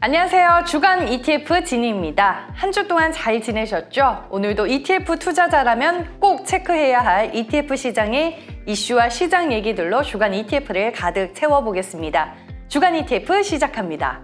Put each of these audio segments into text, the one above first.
안녕하세요. 주간 ETF 진희입니다. 한 주 동안 잘 지내셨죠? 오늘도 ETF 투자자라면 꼭 체크해야 할 ETF 시장의 이슈와 시장 얘기들로 주간 ETF를 가득 채워보겠습니다. 주간 ETF 시작합니다.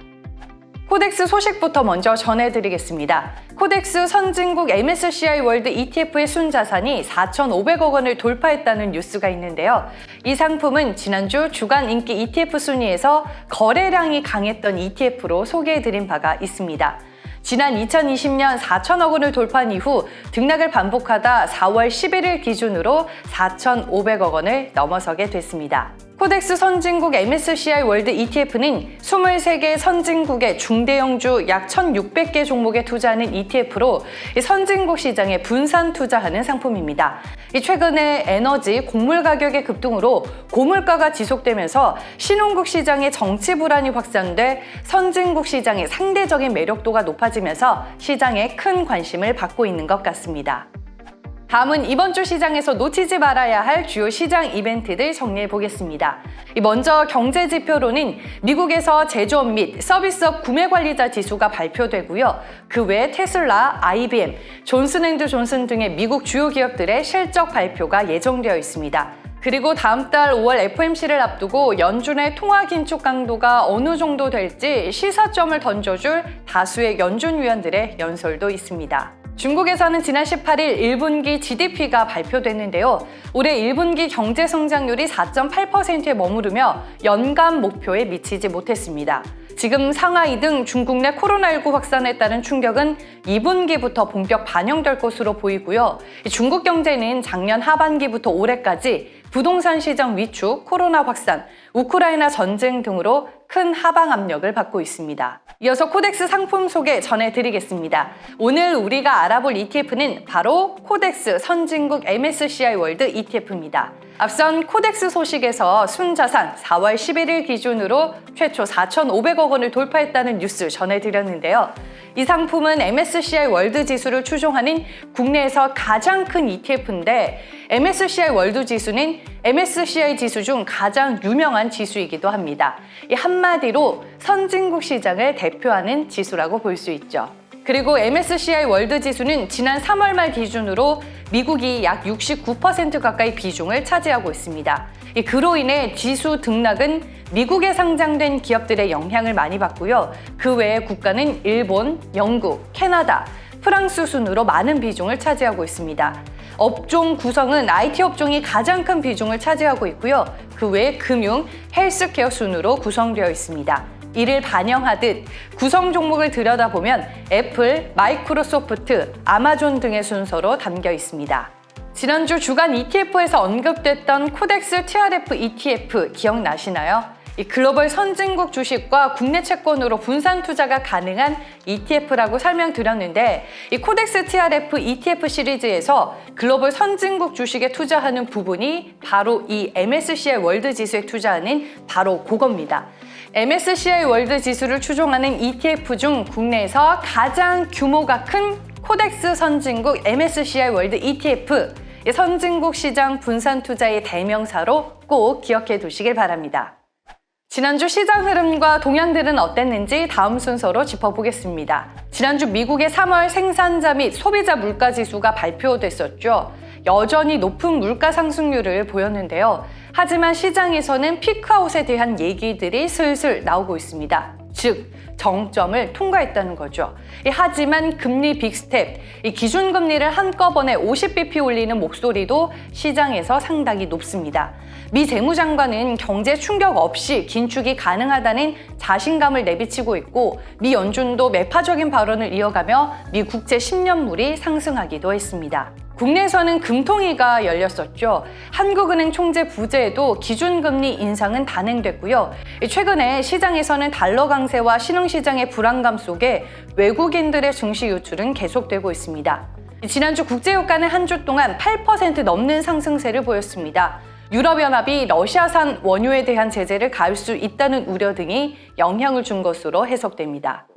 코덱스 소식부터 먼저 전해드리겠습니다. 코덱스 선진국 MSCI 월드 ETF의 순자산이 4,500억 원을 돌파했다는 뉴스가 있는데요. 이 상품은 지난주 주간 인기 ETF 순위에서 거래량이 강했던 ETF로 소개해드린 바가 있습니다. 지난 2020년 4천억 원을 돌파한 이후 등락을 반복하다 4월 11일 기준으로 4,500억 원을 넘어서게 됐습니다. 코덱스 선진국 MSCI 월드 ETF는 23개 선진국의 중대형주 약 1,600개 종목에 투자하는 ETF로 선진국 시장에 분산 투자하는 상품입니다. 최근에 에너지, 곡물 가격의 급등으로 고물가가 지속되면서 신흥국 시장의 정치 불안이 확산돼 선진국 시장의 상대적인 매력도가 높아지면서 시장에 큰 관심을 받고 있는 것 같습니다. 다음은 이번 주 시장에서 놓치지 말아야 할 주요 시장 이벤트들 정리해 보겠습니다. 먼저 경제 지표로는 미국에서 제조업 및 서비스업 구매 관리자 지수가 발표되고요. 그 외에 테슬라, IBM, 존슨앤드존슨 등의 미국 주요 기업들의 실적 발표가 예정되어 있습니다. 그리고 다음 달 5월 FOMC를 앞두고 연준의 통화 긴축 강도가 어느 정도 될지 시사점을 던져줄 다수의 연준 위원들의 연설도 있습니다. 중국에서는 지난 18일 1분기 GDP가 발표됐는데요. 올해 1분기 경제 성장률이 4.8%에 머무르며 연간 목표에 미치지 못했습니다. 지금 상하이 등 중국 내 코로나19 확산에 따른 충격은 2분기부터 본격 반영될 것으로 보이고요. 중국 경제는 작년 하반기부터 올해까지 부동산 시장 위축, 코로나 확산, 우크라이나 전쟁 등으로 큰 하방 압력을 받고 있습니다. 이어서 코덱스 상품 소개 전해드리겠습니다. 오늘 우리가 알아볼 ETF는 바로 코덱스 선진국 MSCI 월드 ETF입니다. 앞선 코덱스 소식에서 순자산 4월 11일 기준으로 최초 4,500억 원을 돌파했다는 뉴스 전해드렸는데요. 이 상품은 MSCI 월드 지수를 추종하는 국내에서 가장 큰 ETF인데 MSCI 월드 지수는 MSCI 지수 중 가장 유명한 지수이기도 합니다. 이 한마디로 선진국 시장을 대표하는 지수라고 볼 수 있죠. 그리고 MSCI 월드 지수는 지난 3월 말 기준으로 미국이 약 69% 가까이 비중을 차지하고 있습니다. 그로 인해 지수 등락은 미국에 상장된 기업들의 영향을 많이 받고요. 그 외에 국가는 일본, 영국, 캐나다, 프랑스 순으로 많은 비중을 차지하고 있습니다. 업종 구성은 IT 업종이 가장 큰 비중을 차지하고 있고요. 그 외에 금융, 헬스케어 순으로 구성되어 있습니다. 이를 반영하듯 구성 종목을 들여다보면 애플, 마이크로소프트, 아마존 등의 순서로 담겨 있습니다. 지난주 주간 ETF에서 언급됐던 코덱스 TRF ETF 기억나시나요? 이 글로벌 선진국 주식과 국내 채권으로 분산 투자가 가능한 ETF라고 설명드렸는데 이 코덱스 TRF ETF 시리즈에서 글로벌 선진국 주식에 투자하는 부분이 바로 이 MSCI 월드 지수에 투자하는 바로 그겁니다. MSCI 월드 지수를 추종하는 ETF 중 국내에서 가장 규모가 큰 코덱스 선진국 MSCI 월드 ETF, 선진국 시장 분산 투자의 대명사로 꼭 기억해 두시길 바랍니다. 지난주 시장 흐름과 동향들은 어땠는지 다음 순서로 짚어보겠습니다. 지난주 미국의 3월 생산자 및 소비자 물가 지수가 발표됐었죠. 여전히 높은 물가 상승률을 보였는데요. 하지만 시장에서는 피크아웃에 대한 얘기들이 슬슬 나오고 있습니다. 즉, 정점을 통과했다는 거죠. 하지만 금리 빅스텝, 기준금리를 한꺼번에 50bp 올리는 목소리도 시장에서 상당히 높습니다. 미 재무장관은 경제 충격 없이 긴축이 가능하다는 자신감을 내비치고 있고 미 연준도 매파적인 발언을 이어가며 미 국채 10년물이 상승하기도 했습니다. 국내에서는 금통위가 열렸었죠. 한국은행 총재 부재에도 기준금리 인상은 단행됐고요. 최근에 시장에서는 달러 강세와 신흥시장의 불안감 속에 외국인들의 증시 유출은 계속되고 있습니다. 지난주 국제유가는 한 주 동안 8% 넘는 상승세를 보였습니다. 유럽연합이 러시아산 원유에 대한 제재를 가할 수 있다는 우려 등이 영향을 준 것으로 해석됩니다.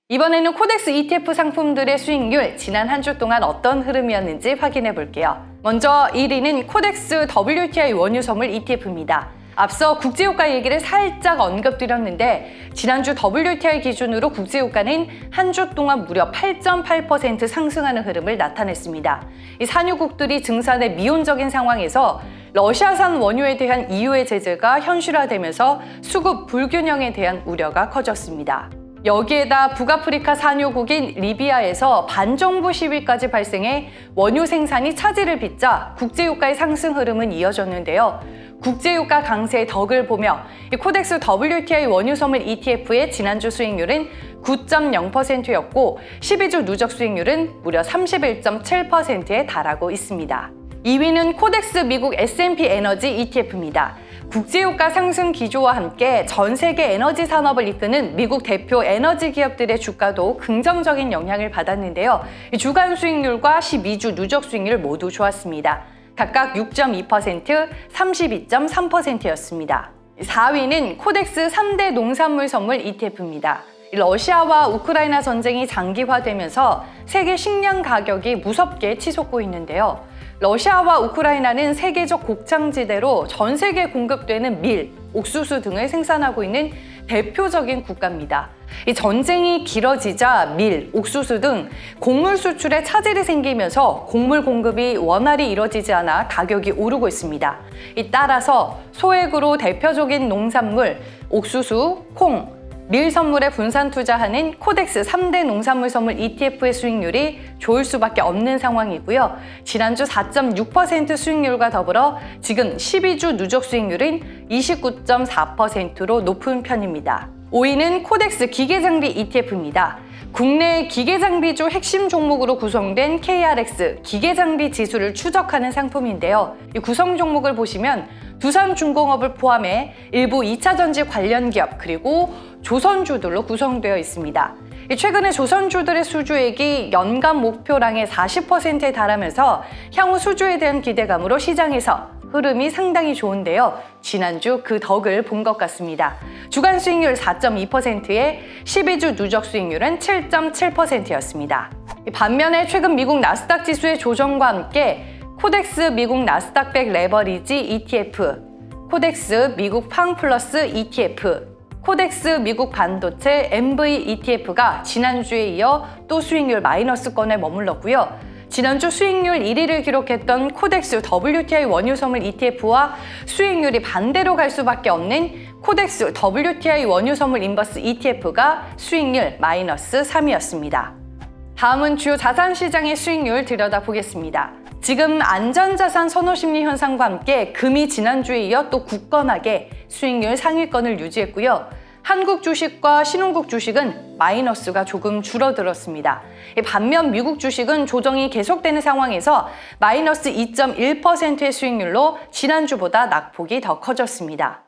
이번에는 코덱스 ETF 상품들의 수익률 지난 한 주 동안 어떤 흐름이었는지 확인해 볼게요. 먼저 1위는 코덱스 WTI 원유 선물 ETF입니다. 앞서 국제유가 얘기를 살짝 언급드렸는데 지난주 WTI 기준으로 국제유가는 한 주 동안 무려 8.8% 상승하는 흐름을 나타냈습니다. 이 산유국들이 증산의 미온적인 상황에서 러시아산 원유에 대한 EU의 제재가 현실화되면서 수급 불균형에 대한 우려가 커졌습니다. 여기에다 북아프리카 산유국인 리비아에서 반정부 시위까지 발생해 원유 생산이 차질을 빚자 국제유가의 상승 흐름은 이어졌는데요. 국제유가 강세의 덕을 보며 코덱스 WTI 원유 선물 ETF의 지난주 수익률은 9.0%였고 12주 누적 수익률은 무려 31.7%에 달하고 있습니다. 2위는 코덱스 미국 S&P 에너지 ETF입니다. 국제유가 상승 기조와 함께 전 세계 에너지 산업을 이끄는 미국 대표 에너지 기업들의 주가도 긍정적인 영향을 받았는데요. 주간 수익률과 12주 누적 수익률 모두 좋았습니다. 각각 6.2%, 32.3%였습니다. 4위는 코덱스 3대 농산물 선물 ETF입니다. 러시아와 우크라이나 전쟁이 장기화되면서 세계 식량 가격이 무섭게 치솟고 있는데요. 러시아와 우크라이나는 세계적 곡창지대로 전 세계에 공급되는 밀, 옥수수 등을 생산하고 있는 대표적인 국가입니다. 이 전쟁이 길어지자 밀, 옥수수 등 곡물 수출에 차질이 생기면서 곡물 공급이 원활히 이뤄지지 않아 가격이 오르고 있습니다. 따라서 소액으로 대표적인 농산물, 옥수수, 콩, 밀 선물에 분산 투자하는 코덱스 3대 농산물 선물 ETF의 수익률이 좋을 수밖에 없는 상황이고요. 지난주 4.6% 수익률과 더불어 지금 12주 누적 수익률은 29.4%로 높은 편입니다. 5위는 코덱스 기계장비 ETF입니다. 국내 기계장비주 핵심 종목으로 구성된 KRX 기계장비 지수를 추적하는 상품인데요. 이 구성 종목을 보시면 두산중공업을 포함해 일부 2차전지 관련 기업 그리고 조선주들로 구성되어 있습니다. 최근에 조선주들의 수주액이 연간 목표량의 40%에 달하면서 향후 수주에 대한 기대감으로 시장에서 흐름이 상당히 좋은데요. 지난주 그 덕을 본 것 같습니다. 주간 수익률 4.2%에 12주 누적 수익률은 7.7%였습니다. 반면에 최근 미국 나스닥 지수의 조정과 함께 코덱스 미국 나스닥 100 레버리지 ETF, 코덱스 미국 팡 플러스 ETF, 코덱스 미국 반도체 MV ETF가 지난주에 이어 또 수익률 마이너스권에 머물렀고요. 지난주 수익률 1위를 기록했던 코덱스 WTI 원유 선물 ETF와 수익률이 반대로 갈 수밖에 없는 코덱스 WTI 원유 선물 인버스 ETF가 수익률 마이너스 3위였습니다. 다음은 주요 자산시장의 수익률 들여다보겠습니다. 지금 안전자산 선호심리 현상과 함께 금이 지난주에 이어 또 굳건하게 수익률 상위권을 유지했고요. 한국 주식과 신흥국 주식은 마이너스가 조금 줄어들었습니다. 반면 미국 주식은 조정이 계속되는 상황에서 마이너스 2.1%의 수익률로 지난주보다 낙폭이 더 커졌습니다.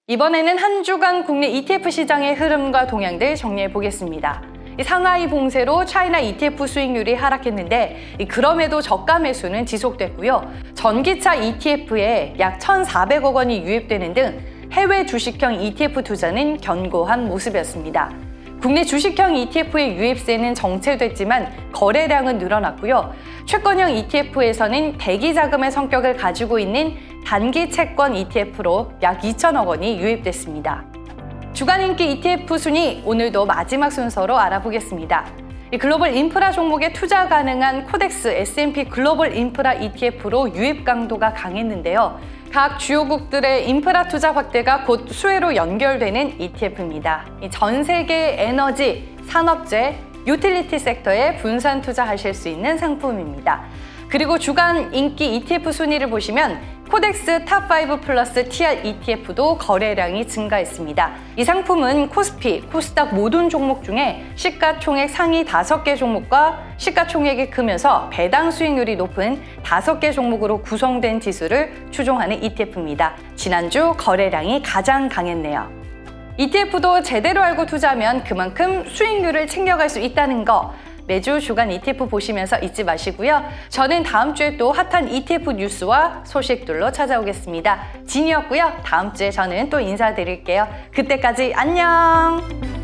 이번에는 한 주간 국내 ETF 시장의 흐름과 동향들 정리해 보겠습니다. 상하이 봉쇄로 차이나 ETF 수익률이 하락했는데 그럼에도 저가 매수는 지속됐고요. 전기차 ETF에 약 1,400억 원이 유입되는 등 해외 주식형 ETF 투자는 견고한 모습이었습니다. 국내 주식형 ETF의 유입세는 정체됐지만 거래량은 늘어났고요. 채권형 ETF에서는 대기 자금의 성격을 가지고 있는 단기 채권 ETF로 약 2천억 원이 유입됐습니다. 주간 인기 ETF 순위 오늘도 마지막 순서로 알아보겠습니다. 글로벌 인프라 종목에 투자 가능한 코덱스 S&P 글로벌 인프라 ETF로 유입 강도가 강했는데요. 각 주요국들의 인프라 투자 확대가 곧 수혜로 연결되는 ETF입니다. 전 세계 에너지, 산업재, 유틸리티 섹터에 분산 투자하실 수 있는 상품입니다. 그리고 주간 인기 ETF 순위를 보시면 코덱스 탑5 플러스 TR ETF도 거래량이 증가했습니다. 이 상품은 코스피, 코스닥 모든 종목 중에 시가총액 상위 5개 종목과 시가총액이 크면서 배당 수익률이 높은 5개 종목으로 구성된 지수를 추종하는 ETF입니다. 지난주 거래량이 가장 강했네요. ETF도 제대로 알고 투자하면 그만큼 수익률을 챙겨갈 수 있다는 거 매주 주간 ETF 보시면서 잊지 마시고요. 저는 다음 주에 또 핫한 ETF 뉴스와 소식들로 찾아오겠습니다. 진이었고요. 다음 주에 저는 또 인사드릴게요. 그때까지 안녕!